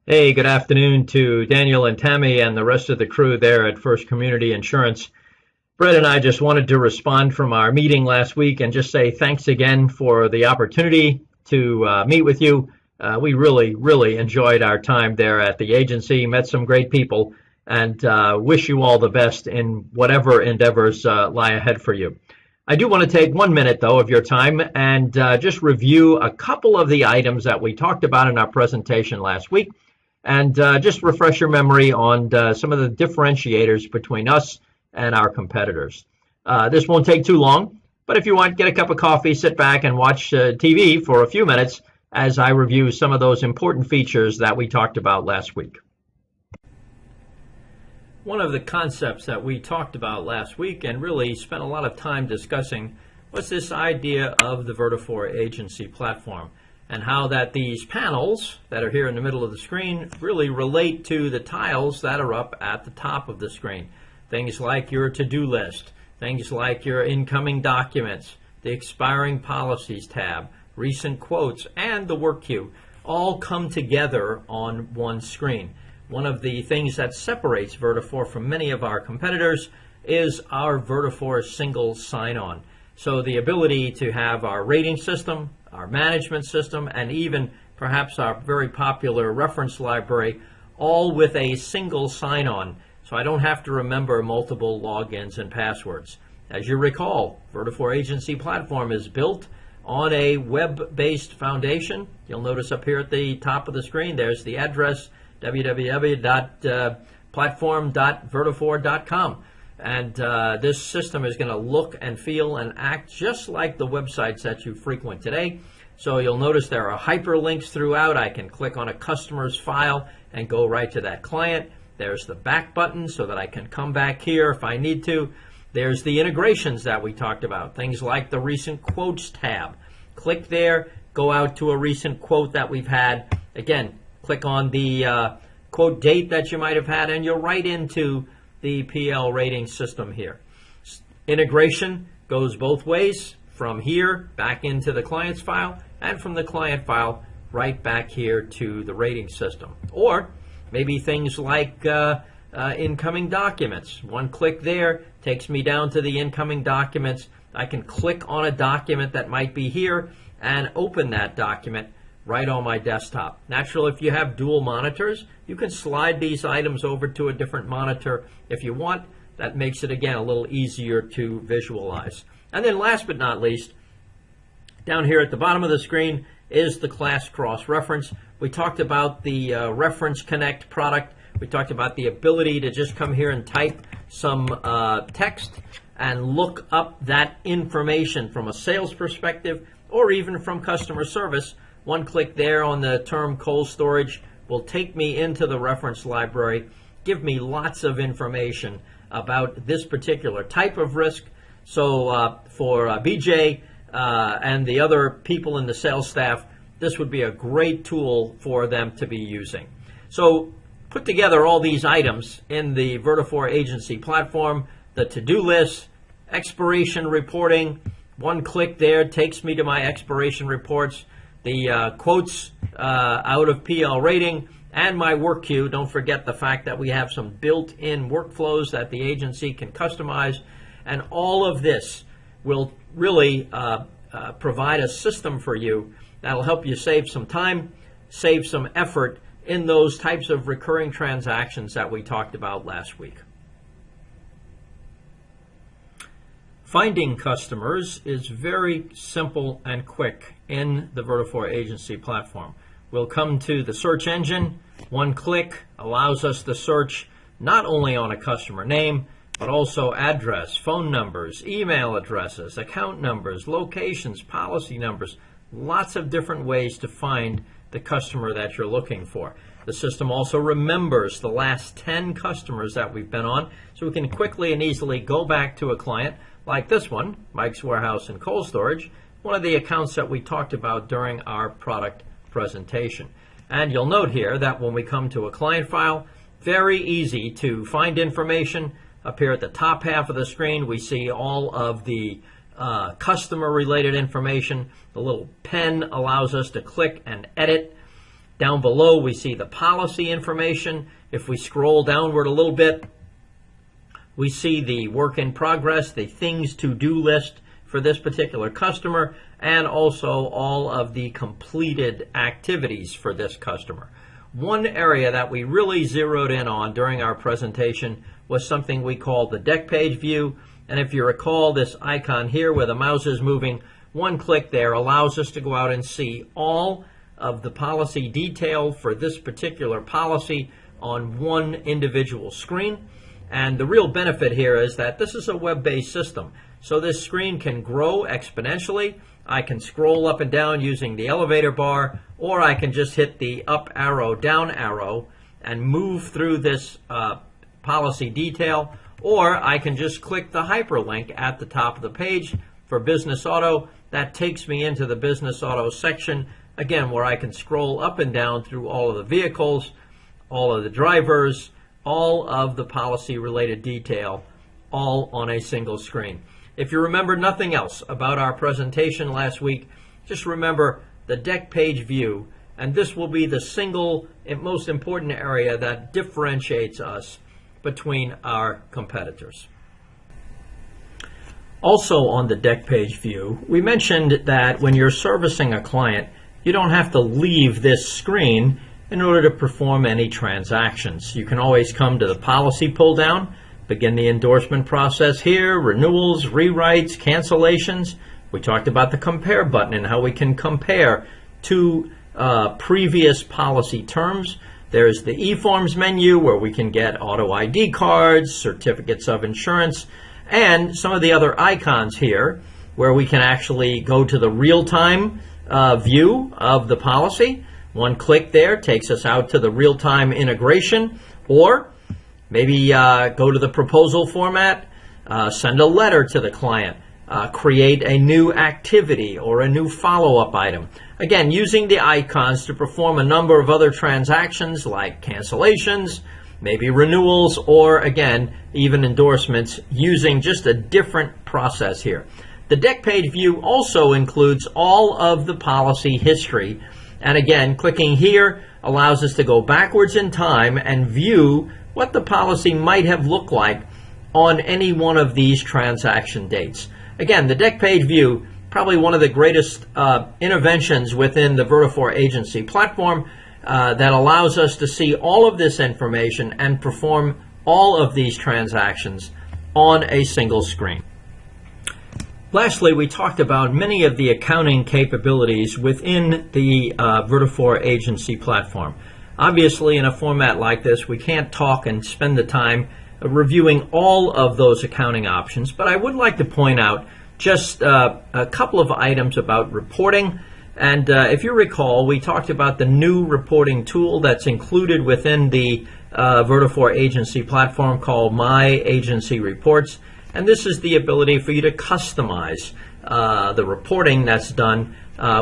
Hey, good afternoon to Daniel and Tammy and the rest of the crew there at First Community Insurance. Brett and I just wanted to respond from our meeting last week and just say thanks again for the opportunity to meet with you. We really enjoyed our time there at the agency, met some great people, and wish you all the best in whatever endeavors lie ahead for you. I do want to take 1 minute, though, of your time and just review a couple of the items that we talked about in our presentation last week and just refresh your memory on some of the differentiators between us and our competitors. This won't take too long, but if you want, get a cup of coffee, sit back and watch TV for a few minutes as I review some of those important features that we talked about last week. One of the concepts that we talked about last week and really spent a lot of time discussing was this idea of the Vertafore agency platform and how that these panels that are here in the middle of the screen really relate to the tiles that are up at the top of the screen. Things like your to-do list, things like your incoming documents, the expiring policies tab, recent quotes, and the work queue all come together on one screen. One of the things that separates Vertafore from many of our competitors is our Vertafore single sign-on. So the ability to have our rating system, our management system, and even perhaps our very popular reference library, all with a single sign-on. So I don't have to remember multiple logins and passwords. As you recall, Vertafore Agency Platform is built on a web-based foundation. You'll notice up here at the top of the screen, there's the address, www.platform.vertafore.com. And this system is going to look and feel and act just like the websites that you frequent today. So you'll notice there are hyperlinks throughout. I can click on a customer's file and go right to that client. There's the back button so that I can come back here if I need to. There's the integrations that we talked about, things like the recent quotes tab. Click there, go out to a recent quote that we've had. Again, click on the quote date that you might have had, and you're right into the PL rating system here. Integration goes both ways, from here back into the client's file, and from the client file right back here to the rating system. Or maybe things like incoming documents. One click there takes me down to the incoming documents. I can click on a document that might be here and open that document right on my desktop. Naturally, if you have dual monitors, you can slide these items over to a different monitor if you want. That makes it, again, a little easier to visualize. And then last but not least, down here at the bottom of the screen is the class cross-reference. We talked about the Reference Connect product. We talked about the ability to just come here and type some text and look up that information from a sales perspective or even from customer service. One click there on the term cold storage will take me into the reference library, give me lots of information about this particular type of risk. So for BJ and the other people in the sales staff, this would be a great tool for them to be using. So put together all these items in the Vertafore agency platform, the to-do list, expiration reporting. One click there takes me to my expiration reports, the quotes out of PL rating, and my work queue. Don't forget the fact that we have some built-in workflows that the agency can customize. And all of this will really provide a system for you that'll help you save some time, save some effort in those types of recurring transactions that we talked about last week. Finding customers is very simple and quick in the Vertafore agency platform. We'll come to the search engine. One click allows us to search not only on a customer name, but also address, phone numbers, email addresses, account numbers, locations, policy numbers, lots of different ways to find the customer that you're looking for. The system also remembers the last 10 customers that we've been on, so we can quickly and easily go back to a client like this one, Mike's Warehouse and Cold Storage, one of the accounts that we talked about during our product presentation. And you'll note here that when we come to a client file, very easy to find information. Up here at the top half of the screen, we see all of the customer-related information. The little pen allows us to click and edit. Down below, we see the policy information. If we scroll downward a little bit, we see the work in progress, the things to do list for this particular customer, and also all of the completed activities for this customer. One area that we really zeroed in on during our presentation was something we call the deck page view. And if you recall, this icon here where the mouse is moving, one click there allows us to go out and see all of the policy detail for this particular policy on one individual screen. And the real benefit here is that this is a web-based system. So this screen can grow exponentially. I can scroll up and down using the elevator bar, or I can just hit the up arrow, down arrow, and move through this policy detail, or I can just click the hyperlink at the top of the page for Business Auto. That takes me into the Business Auto section, again, where I can scroll up and down through all of the vehicles, all of the drivers, all of the policy-related detail, all on a single screen. If you remember nothing else about our presentation last week, just remember the deck page view, and this will be the single and most important area that differentiates us between our competitors. Also on the deck page view, we mentioned that when you're servicing a client, you don't have to leave this screen in order to perform any transactions. You can always come to the policy pull down, begin the endorsement process here, renewals, rewrites, cancellations. We talked about the compare button and how we can compare two previous policy terms. There's the eForms menu where we can get auto ID cards, certificates of insurance, and some of the other icons here where we can actually go to the real-time view of the policy. One click there takes us out to the real-time integration, or maybe go to the proposal format, send a letter to the client, create a new activity or a new follow-up item. Again, using the icons to perform a number of other transactions like cancellations, maybe renewals, or again, even endorsements, using just a different process here. The deck page view also includes all of the policy history. And again, clicking here allows us to go backwards in time and view what the policy might have looked like on any one of these transaction dates. Again, the deck page view, probably one of the greatest interventions within the Vertafore agency platform that allows us to see all of this information and perform all of these transactions on a single screen. Lastly, we talked about many of the accounting capabilities within the Vertafore agency platform. Obviously, in a format like this, we can't talk and spend the time reviewing all of those accounting options, but I would like to point out just a couple of items about reporting. And if you recall, we talked about the new reporting tool that's included within the Vertafore agency platform called My Agency Reports. And this is the ability for you to customize the reporting that's done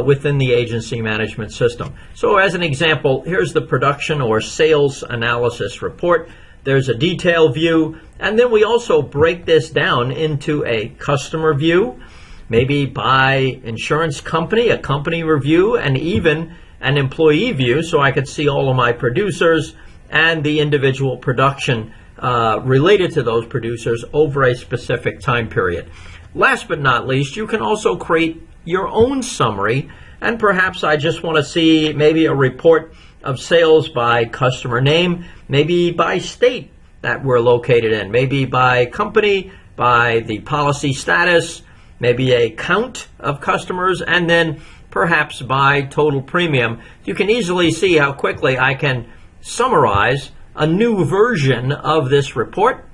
within the agency management system. So as an example, here's the production or sales analysis report. There's a detail view, and then we also break this down into a customer view, maybe by insurance company, a company review, and even an employee view, so I could see all of my producers and the individual production related to those producers over a specific time period. Last but not least, you can also create your own summary, and perhaps I just want to see maybe a report of sales by customer name, maybe by state that we're located in, maybe by company, by the policy status, maybe a count of customers, and then perhaps by total premium. You can easily see how quickly I can summarize a new version of this report,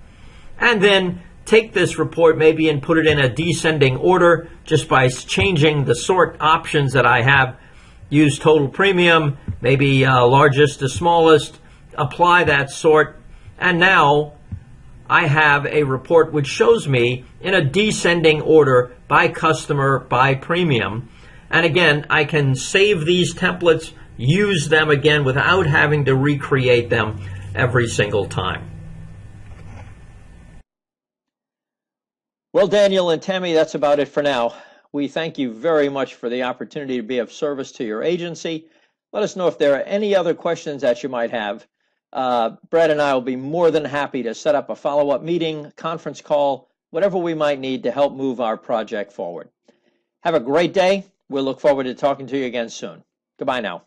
and then take this report maybe and put it in a descending order just by changing the sort options that I have. Use total premium, maybe largest to smallest, apply that sort, and now I have a report which shows me in a descending order by customer, by premium. And again, I can save these templates, use them again without having to recreate them every single time. Well, Daniel and Tammy, that's about it for now. We thank you very much for the opportunity to be of service to your agency. Let us know if there are any other questions that you might have. Brett and I will be more than happy to set up a follow-up meeting, conference call, whatever we might need to help move our project forward. Have a great day. We'll look forward to talking to you again soon. Goodbye now.